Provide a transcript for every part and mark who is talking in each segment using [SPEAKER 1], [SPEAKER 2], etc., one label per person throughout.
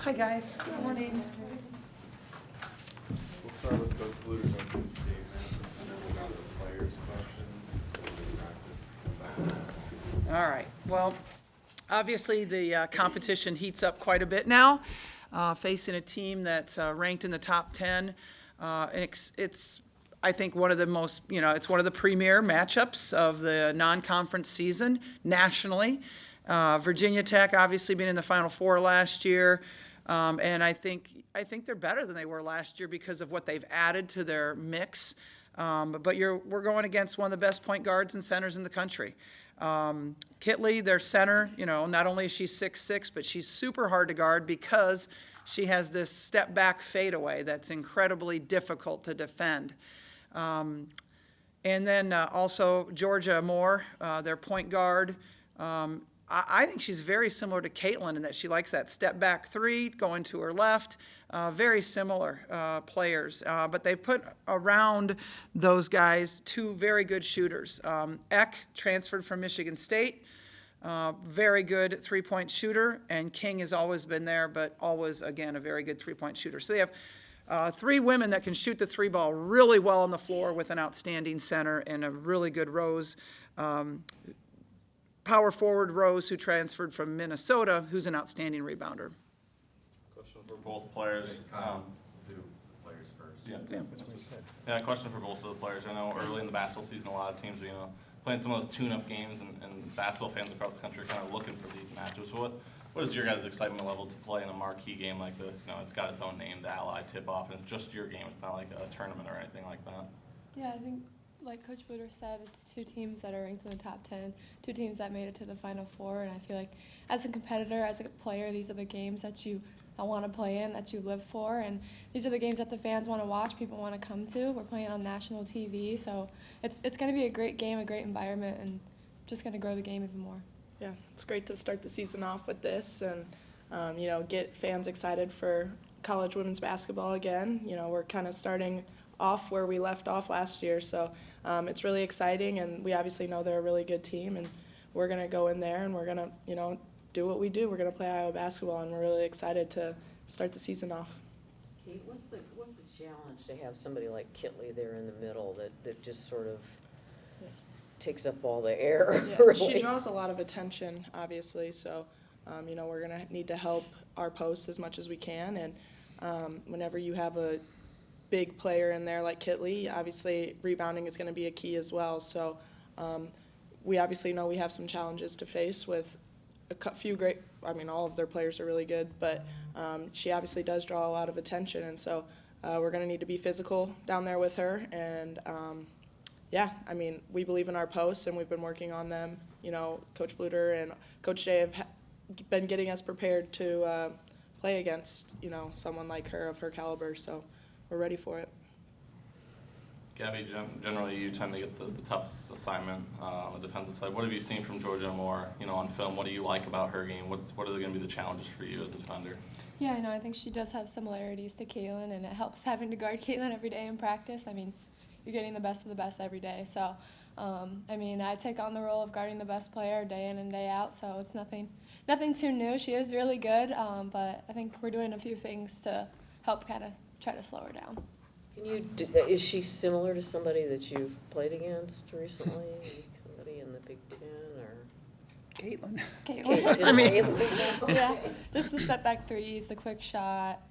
[SPEAKER 1] Hi, guys. Good morning.
[SPEAKER 2] We'll start with Coach Bluter's opening statement, and then we'll go to the players' questions, and then practice.
[SPEAKER 1] All right. Well, obviously, the competition heats up quite a bit now, facing a team that's ranked in the top 10. And it's, I think, one of the most, it's one of the premier matchups of the non-conference season nationally. Virginia Tech obviously being in the Final Four last year. And I think they're better than they were last year because of what they've added to their mix. But we're going against one of the best point guards and centers in the country. Kitley, their center, not only is she 6'6", but she's super hard to guard because she has this step-back fadeaway that's incredibly difficult to defend. And then also Georgia Moore, their point guard. I think she's very similar to Caitlin in that she likes that step-back three, going to her left. Very similar players. But they've put around those guys two very good shooters. Eck transferred from Michigan State. Very good three-point shooter. And King has always been there, but always, again, a very good three-point shooter. So they have three women that can shoot the three ball really well on the floor with an outstanding center and a really good Rose. Power forward Rose, who transferred from Minnesota, who's an outstanding rebounder.
[SPEAKER 2] Question for both players. Do players first.
[SPEAKER 1] Yeah.
[SPEAKER 3] That's what he said.
[SPEAKER 4] Yeah, question for both of the players. I know early in the basketball season, a lot of teams are, playing some of those tune-up games, and basketball fans across the country are kind of looking for these matchups. So what is your guys' excitement level to play in a marquee game like this? It's got its own name, the Ally Tip-Off, and it's just your game. It's not like a tournament or anything like that.
[SPEAKER 5] Yeah, I think, like Coach Bluter said, it's two teams that are ranked in the top 10, two teams that made it to the Final Four, and I feel like as a competitor, as a player, these are the games that you want to play in, that you live for, and these are the games that the fans want to watch, people want to come to. We're playing on national TV, so it's going to be a great game, a great environment, and just going to grow the game even more.
[SPEAKER 6] Yeah, it's great to start the season off with this and, get fans excited for college women's basketball again. We're kind of starting off where we left off last year, so it's really exciting, and we obviously know they're a really good team, and we're going to go in there and we're going to, do what we do. We're going to play Iowa basketball, and we're really excited to start the season off.
[SPEAKER 7] Kate, what's the challenge to have somebody like Kitley there in the middle that just sort of takes up all the air?
[SPEAKER 6] Yeah,
[SPEAKER 7] really?
[SPEAKER 6] She draws a lot of attention, obviously, so we're going to need to help our posts as much as we can, and whenever you have a big player in there like Kitley, obviously rebounding is going to be a key as well. So we obviously know we have some challenges to face with a few great, all of their players are really good, but she obviously does draw a lot of attention, and so we're going to need to be physical down there with her, and we believe in our posts, and we've been working on them. Coach Bluter and Coach Jay have been getting us prepared to play against, someone like her of her caliber, so we're ready for it.
[SPEAKER 4] Gabby, generally you tend to get the toughest assignment on the defensive side. What have you seen from Georgia Moore, on film? What do you like about her game? What are going to be the challenges for you as a defender?
[SPEAKER 5] Yeah, I think she does have similarities to Caitlin, and it helps having to guard Caitlin every day in practice. You're getting the best of the best every day. So, I take on the role of guarding the best player day in and day out, so it's nothing too new. She is really good, but I think we're doing a few things to help kind of try to slow her down.
[SPEAKER 7] Is she similar to somebody that you've played against recently? Somebody in the Big Ten or?
[SPEAKER 1] Caitlin.
[SPEAKER 7] Caitlin.
[SPEAKER 5] Yeah, just the step back threes, the quick shot,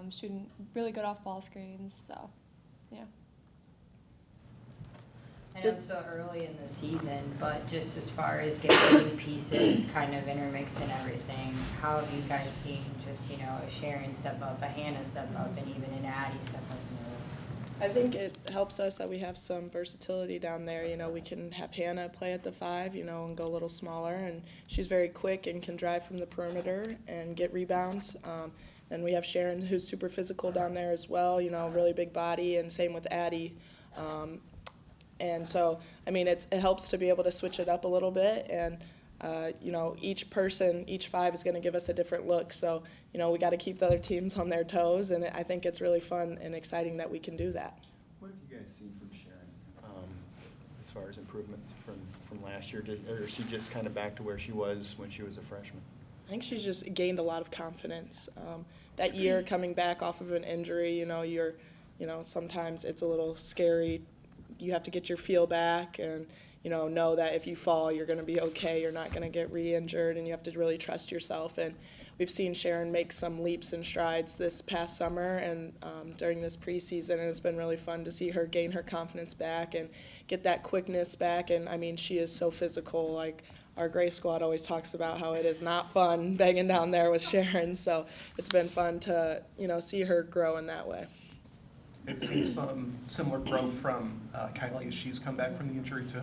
[SPEAKER 5] shooting really good off ball screens. So, yeah.
[SPEAKER 8] I know it's still early in the season, but just as far as getting new pieces kind of intermixed and everything, how have you guys seen just, a Sharon step up, a Hannah step up, and even an Addie step up in the list?
[SPEAKER 6] I think it helps us that we have some versatility down there. We can have Hannah play at the 5, and go a little smaller, and she's very quick and can drive from the perimeter and get rebounds. And we have Sharon, who's super physical down there as well, really big body, and same with Addie. And so, it helps to be able to switch it up a little bit, and each 5 is going to give us a different look. So, we got to keep the other teams on their toes, and I think it's really fun and exciting that we can do that.
[SPEAKER 3] What have you guys seen from Sharon as far as improvements from last year? Or is she just kind of back to where she was when she was a freshman?
[SPEAKER 6] I think she's just gained a lot of confidence. That year coming back off of an injury, sometimes it's a little scary. You have to get your feel back and, know that if you fall, you're going to be okay. You're not going to get re-injured, and you have to really trust yourself. And we've seen Sharon make some leaps and strides this past summer and during this preseason, and it's been really fun to see her gain her confidence back and get that quickness back. And, she is so physical. Like, our Gray squad always talks about how it is not fun banging down there with Sharon, so it's been fun to, see her grow in that way.
[SPEAKER 3] I've seen some similar growth from Kylie as she's come back from the injury too.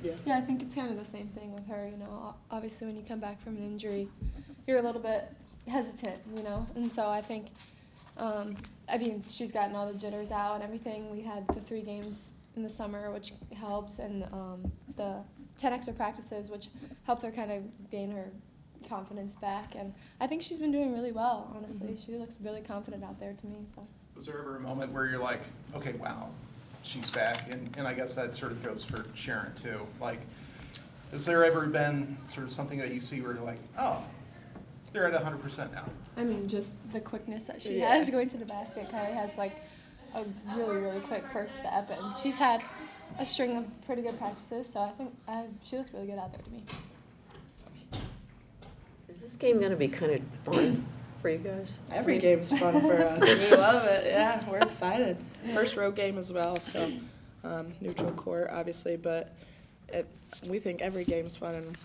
[SPEAKER 5] Yeah, I think it's kind of the same thing with her, Obviously, when you come back from an injury, you're a little bit hesitant, And so I think, she's gotten all the jitters out and everything. We had the 3 games in the summer, which helps, and the 10 extra practices, which helped her kind of gain her confidence back. And I think she's been doing really well, honestly. She looks really confident out there to me. So.
[SPEAKER 3] Was there ever a moment where you're like, okay, wow, she's back? And I guess that sort of goes for Sharon too. Like, has there ever been sort of something that you see where you're like, oh, they're at 100% now?
[SPEAKER 5] Just the quickness that she
[SPEAKER 6] Yeah.
[SPEAKER 5] has going to the basket. Kylie has like a really, really quick first step, and she's had a string of pretty good practices, so I think she looks really good out there to me.
[SPEAKER 7] Is this game gonna be kind of fun for you guys?
[SPEAKER 6] Every game's fun for us. We love it. Yeah, we're excited. First road game as well, so neutral court, obviously, but we think every game's fun. And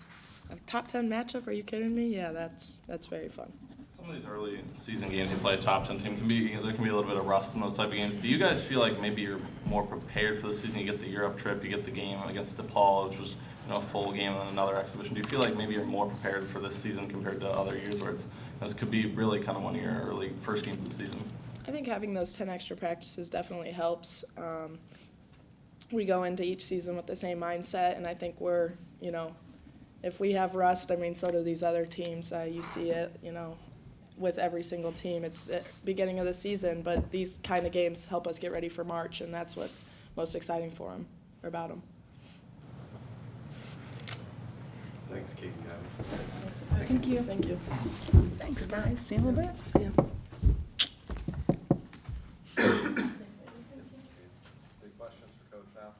[SPEAKER 6] a top 10 matchup? Are you kidding me? Yeah, that's very fun.
[SPEAKER 4] Some of these early season games you play a top 10 team there can be a little bit of rust in those type of games. Do you guys feel like maybe you're more prepared for the season? You get the Europe trip, you get the game against DePaul, which was a full game and then another exhibition. Do you feel like maybe you're more prepared for this season compared to other years where this could be really kind of one of your early first games of the season?
[SPEAKER 6] I think having those 10 extra practices definitely helps. We go into each season with the same mindset, and I think we're, if we have rust, so do these other teams. You see it, with every single team. It's the beginning of the season, but these kind of games help us get ready for March, and that's what's most exciting for them, or about them.
[SPEAKER 2] Thanks, Kate and Gavin.
[SPEAKER 5] Thank you.
[SPEAKER 6] Thank you.
[SPEAKER 1] Thanks, guys. See you in a little bit.
[SPEAKER 6] Yeah.
[SPEAKER 2] Any questions for Coach now?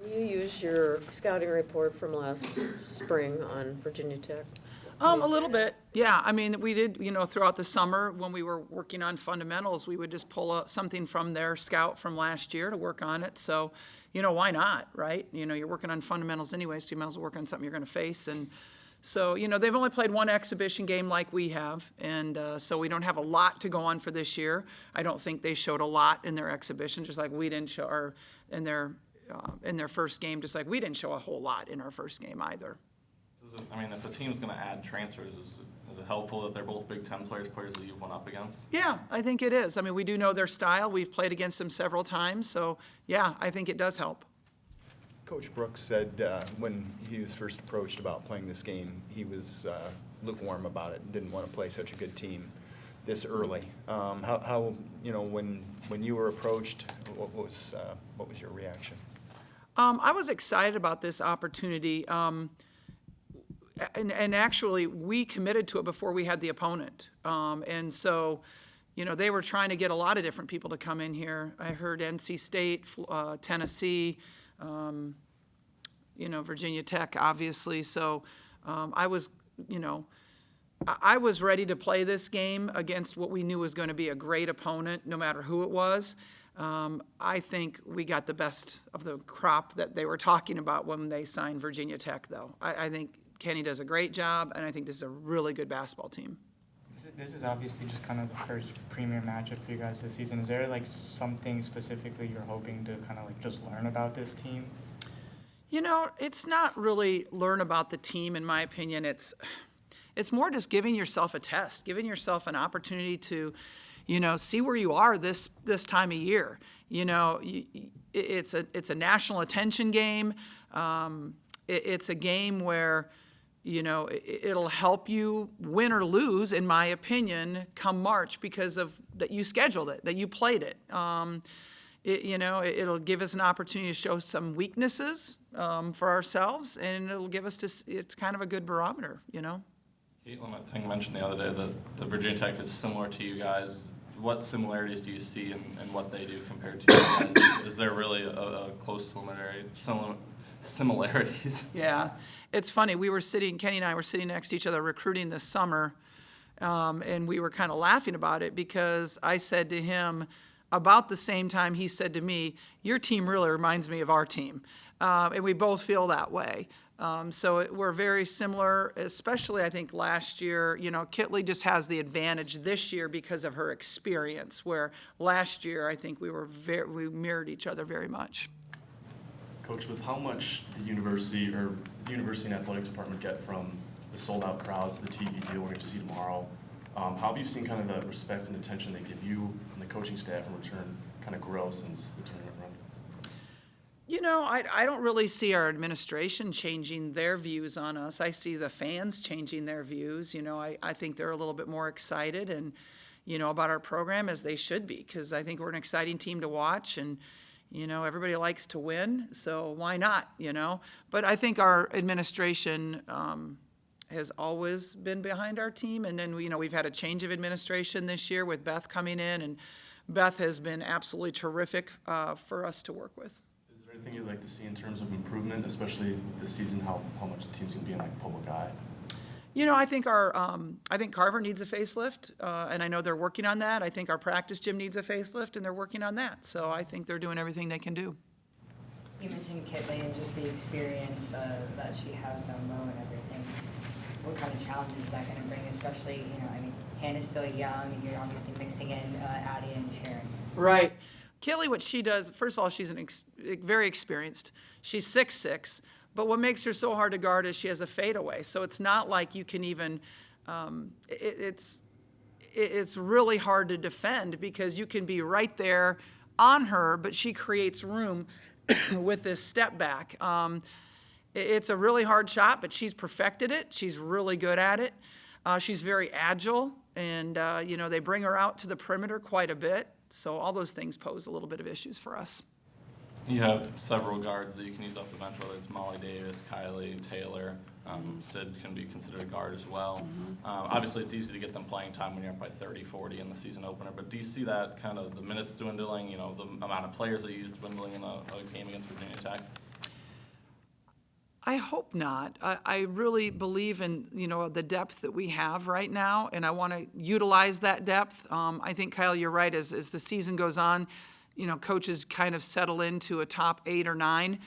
[SPEAKER 7] Can you use your scouting report from last spring on Virginia Tech?
[SPEAKER 1] A little bit, yeah. We did, throughout the summer when we were working on fundamentals, we would just pull something from their scout from last year to work on it. So, why not, right? You're working on fundamentals anyway, so you might as well work on something you're going to face. And so, they've only played 1 exhibition game like we have, and so we don't have a lot to go on for this year. I don't think they showed a lot in their exhibition, just like we didn't show, or in their first game, just like we didn't show a whole lot in our first game either.
[SPEAKER 4] If the team's going to add transfers, is it helpful that they're both Big Ten players that you've went up against?
[SPEAKER 1] Yeah, I think it is. We do know their style. We've played against them several times. So, yeah, I think it does help.
[SPEAKER 9] Coach Brooks said when he was first approached about playing this game, he was lukewarm about it and didn't want to play such a good team this early. How when you were approached, what was your reaction?
[SPEAKER 1] I was excited about this opportunity. And actually, we committed to it before we had the opponent. And so, they were trying to get a lot of different people to come in here. I heard NC State, Tennessee, Virginia Tech, obviously. So I was ready to play this game against what we knew was going to be a great opponent, no matter who it was. I think we got the best of the crop that they were talking about when they signed Virginia Tech, though. I think Kenny does a great job, and I think this is a really good basketball team.
[SPEAKER 10] This is obviously just kind of the first premier matchup for you guys this season. Is there something specifically you're hoping to kind of just learn about this team?
[SPEAKER 1] It's not really learn about the team, in my opinion. It's more just giving yourself a test, giving yourself an opportunity to, see where you are this time of year. It's a national attention game. It's a game where, it'll help you win or lose, in my opinion, come March because of that you scheduled it, that you played it. It'll give us an opportunity to show some weaknesses for ourselves, and it'll give us it's kind of a good barometer,
[SPEAKER 4] Caitlin, I think, mentioned the other day that Virginia Tech is similar to you guys. What similarities do you see in what they do compared to you guys? Is there really a close similarities?
[SPEAKER 1] Yeah, it's funny. Kenny and I were sitting next to each other recruiting this summer, and we were kind of laughing about it because I said to him about the same time he said to me, "Your team really reminds me of our team," and we both feel that way. We're very similar, especially I think last year. Kitley just has the advantage this year because of her experience, where last year I think we mirrored each other very much.
[SPEAKER 11] Coach, with how much the university and athletics department get from the sold-out crowds, the TV deal we're going to see tomorrow, how have you seen kind of the respect and attention they give you and the coaching staff in return kind of grow since the tournament run?
[SPEAKER 1] I don't really see our administration changing their views on us. I see the fans changing their views. I think they're a little bit more excited and, about our program, as they should be, because I think we're an exciting team to watch, and, everybody likes to win, so why not, But I think our administration has always been behind our team, and then, we've had a change of administration this year with Beth coming in, and Beth has been absolutely terrific for us to work with.
[SPEAKER 11] Is there anything you'd like to see in terms of improvement, especially this season, how much the team's going to be in like public eye?
[SPEAKER 1] I think I think Carver needs a facelift, and I know they're working on that. I think our practice gym needs a facelift, and they're working on that. So I think they're doing everything they can do.
[SPEAKER 8] You mentioned Kitley and just the experience that she has down low and everything. What kind of challenges is that going to bring, especially, Hannah's still young, and you're obviously mixing in Addie and Sharon.
[SPEAKER 1] Right. Kelly, what she does, first of all, she's very experienced. She's 6'6", but what makes her so hard to guard is she has a fadeaway. So it's not like you can even, it's really hard to defend because you can be right there on her, but she creates room with this step back. It's a really hard shot, but she's perfected it. She's really good at it. She's very agile, and, they bring her out to the perimeter quite a bit. So all those things pose a little bit of issues for us.
[SPEAKER 4] You have several guards that you can use off the bench, whether it's Molly Davis, Kylie, Taylor. Sid can be considered a guard as well. Obviously, it's easy to get them playing time when you're up by 30, 40 in the season opener, but do you see that kind of the minutes dwindling, the amount of players they use dwindling in a game against Virginia Tech?
[SPEAKER 1] I hope not. I really believe in, the depth that we have right now, and I want to utilize that depth. I think, Kyle, you're right. As the season goes on, coaches kind of settle into a top 8 or 9.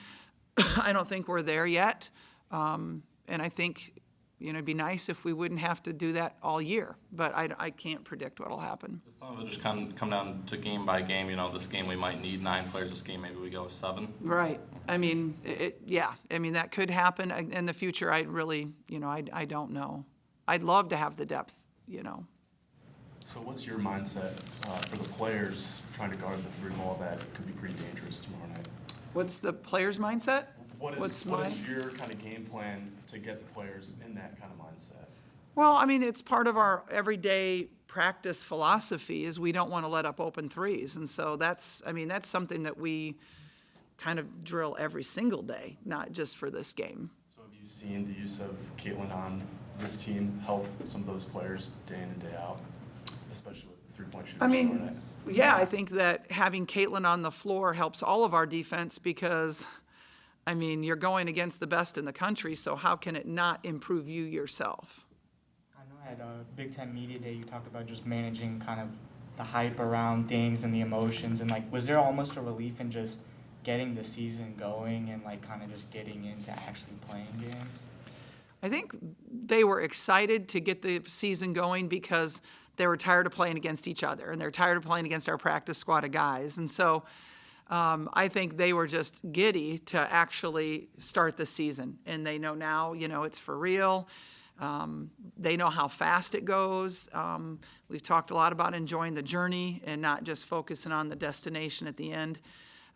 [SPEAKER 1] I don't think we're there yet. And I think, it'd be nice if we wouldn't have to do that all year. But I can't predict what'll happen.
[SPEAKER 4] Some of it just come down to game by game. This game we might need 9 players. This game maybe we go with 7.
[SPEAKER 1] Right. I mean, that could happen in the future. I really, I don't know. I'd love to have the depth,
[SPEAKER 11] So what's your mindset for the players trying to guard the 3 ball that could be pretty dangerous tomorrow night?
[SPEAKER 1] What's the player's mindset?
[SPEAKER 11] What is your kind of game plan to get the players in that kind of mindset?
[SPEAKER 1] Well, it's part of our everyday practice philosophy is we don't want to let up open threes. And so that's something that we kind of drill every single day, not just for this game.
[SPEAKER 11] So have you seen the use of Caitlin on this team help some of those players day in and day out, especially with the 3-point shooters tomorrow night?
[SPEAKER 1] Yeah, I think that having Caitlin on the floor helps all of our defense because, you're going against the best in the country, so how can it not improve you yourself?
[SPEAKER 10] I know at Big Ten Media Day you talked about just managing kind of the hype around things and the emotions, and was there almost a relief in just getting the season going and kind of just getting into actually playing games?
[SPEAKER 1] I think they were excited to get the season going because they were tired of playing against each other, and they're tired of playing against our practice squad of guys. And so I think they were just giddy to actually start the season. And they know now, it's for real. They know how fast it goes. We've talked a lot about enjoying the journey and not just focusing on the destination at the end.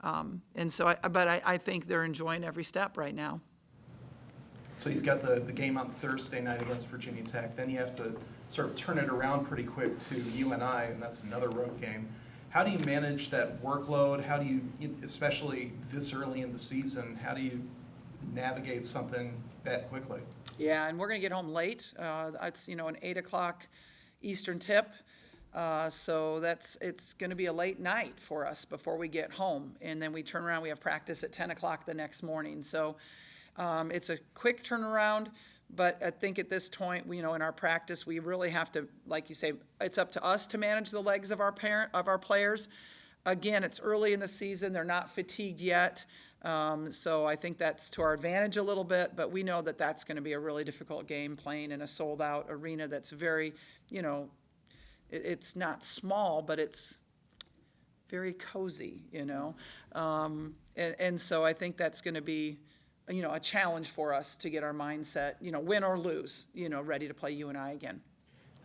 [SPEAKER 1] I think they're enjoying every step right now.
[SPEAKER 3] So you've got the game on Thursday night against Virginia Tech. Then you have to sort of turn it around pretty quick to UNI, and that's another road game. How do you manage that workload? How do you, especially this early in the season, how do you navigate something that quickly?
[SPEAKER 1] Yeah, and we're gonna get home late. It's, an 8 o'clock Eastern tip. So it's gonna be a late night for us before we get home. And then we turn around, we have practice at 10 o'clock the next morning. So, it's a quick turnaround, but I think at this point, in our practice, we really have to, like you say, it's up to us to manage the legs of our players. Again, it's early in the season, they're not fatigued yet. So I think that's to our advantage a little bit, but we know that that's going to be a really difficult game playing in a sold-out arena that's very, it's not small, but it's very cozy, And so I think that's going to be, a challenge for us to get our mindset, win or lose, ready to play UNI again.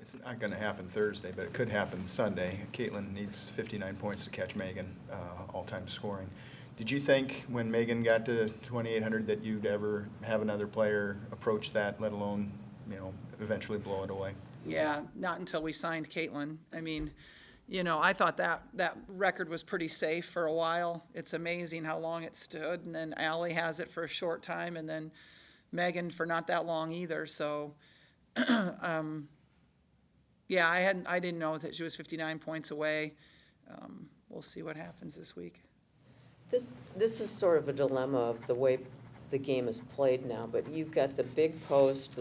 [SPEAKER 9] It's not going to happen Thursday, but it could happen Sunday. Caitlin needs 59 points to catch Megan, all-time scoring. Did you think when Megan got to 2,800 that you'd ever have another player approach that, let alone, eventually blow it away?
[SPEAKER 1] Yeah, not until we signed Caitlin. I mean, I thought that record was pretty safe for a while. It's amazing how long it stood, and then Allie has it for a short time, and then Megan for not that long either. So, yeah, I didn't know that she was 59 points away. We'll see what happens this week.
[SPEAKER 7] This is sort of a dilemma of the way the game is played now, but you've got the big post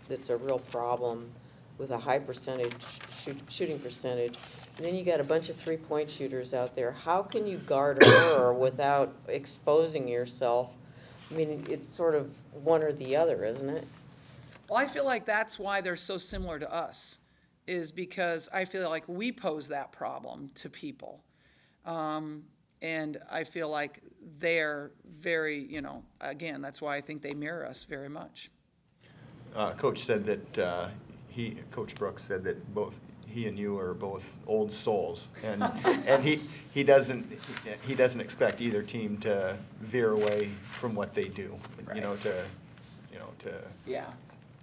[SPEAKER 7] that's a real problem with a high shooting percentage, and then you got a bunch of three-point shooters out there. How can you guard her without exposing yourself? I mean, it's sort of one or the other, isn't it?
[SPEAKER 1] Well, I feel like that's why they're so similar to us, is because I feel like we pose that problem to people. And I feel like they're very, again, that's why I think they mirror us very much.
[SPEAKER 9] Coach said that Coach Brooks said that both he and you are both old souls, and he doesn't expect either team to veer away from what they do,
[SPEAKER 1] Right.
[SPEAKER 9] to
[SPEAKER 1] Yeah,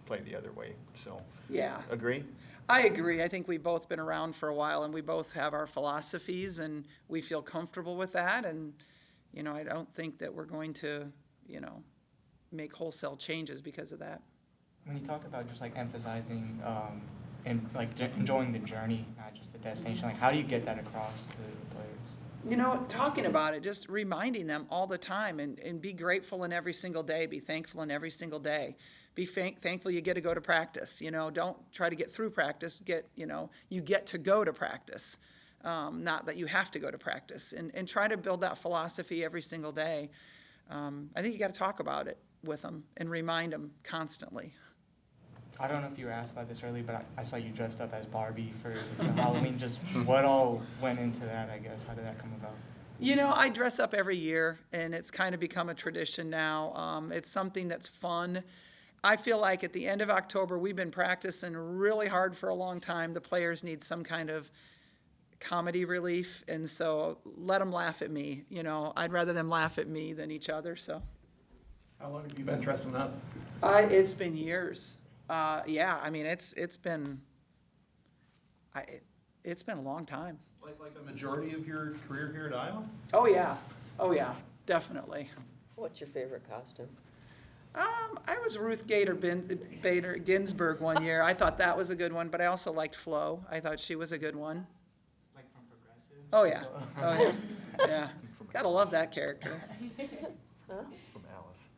[SPEAKER 9] play the other way. So
[SPEAKER 1] yeah.
[SPEAKER 9] agree?
[SPEAKER 1] I agree. I think we've both been around for a while, and we both have our philosophies, and we feel comfortable with that. And, I don't think that we're going to, make wholesale changes because of that.
[SPEAKER 10] When you talk about just like emphasizing and like enjoying the journey, not just the destination, like how do you get that across to the players?
[SPEAKER 1] Talking about it, just reminding them all the time, and be grateful in every single day, be thankful in every single day. Be thankful you get to go to practice, don't try to get through practice, you get to go to practice, not that you have to go to practice, and try to build that philosophy every single day. I think you got to talk about it with them and remind them constantly.
[SPEAKER 10] I don't know if you were asked about this earlier, but I saw you dressed up as Barbie for Halloween. Just what all went into that, I guess? How did that come about?
[SPEAKER 1] I dress up every year, and it's kind of become a tradition now. It's something that's fun. I feel like at the end of October, we've been practicing really hard for a long time. The players need some kind of comedy relief, and so let them laugh at me. I'd rather them laugh at me than each other. So,
[SPEAKER 3] How long have you been dressing up?
[SPEAKER 1] it's been years. Yeah, I mean it's been a long time.
[SPEAKER 3] Like a majority of your career here at Iowa?
[SPEAKER 1] Oh yeah, definitely.
[SPEAKER 7] What's your favorite costume?
[SPEAKER 1] I was Ruth Bader Ginsburg one year. I thought that was a good one, but I also liked Flo. I thought she was a good one.
[SPEAKER 10] Like from Progressive?
[SPEAKER 1] Oh yeah, yeah. Gotta love that character.
[SPEAKER 9] From Alice.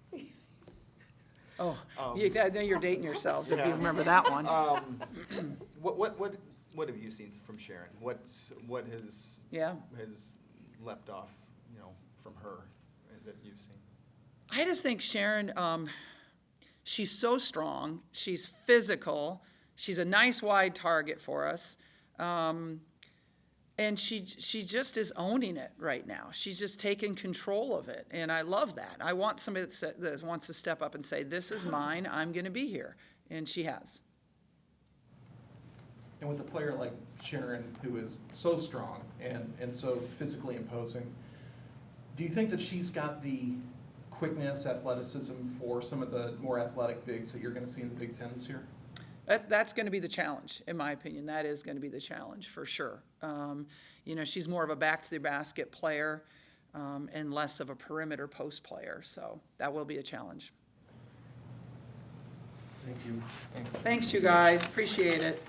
[SPEAKER 1] Oh, I know you're dating yourselves if you remember that one.
[SPEAKER 9] What have you seen from Sharon? What has
[SPEAKER 1] Yeah.
[SPEAKER 9] leapt off, from her that you've seen?
[SPEAKER 1] I just think Sharon, she's so strong. She's physical. She's a nice wide target for us. And she just is owning it right now. She's just taking control of it, and I love that. I want somebody that wants to step up and say, this is mine, I'm going to be here, and she has.
[SPEAKER 3] And with a player like Sharon, who is so strong and so physically imposing, do you think that she's got the quickness, athleticism for some of the more athletic bigs that you're going to see in the Big Ten this year?
[SPEAKER 1] That's going to be the challenge, in my opinion. That is going to be the challenge for sure. She's more of a back-to-the-basket player and less of a perimeter post player, so that will be a challenge.
[SPEAKER 11] Thank you.
[SPEAKER 1] Thanks, you guys, appreciate it.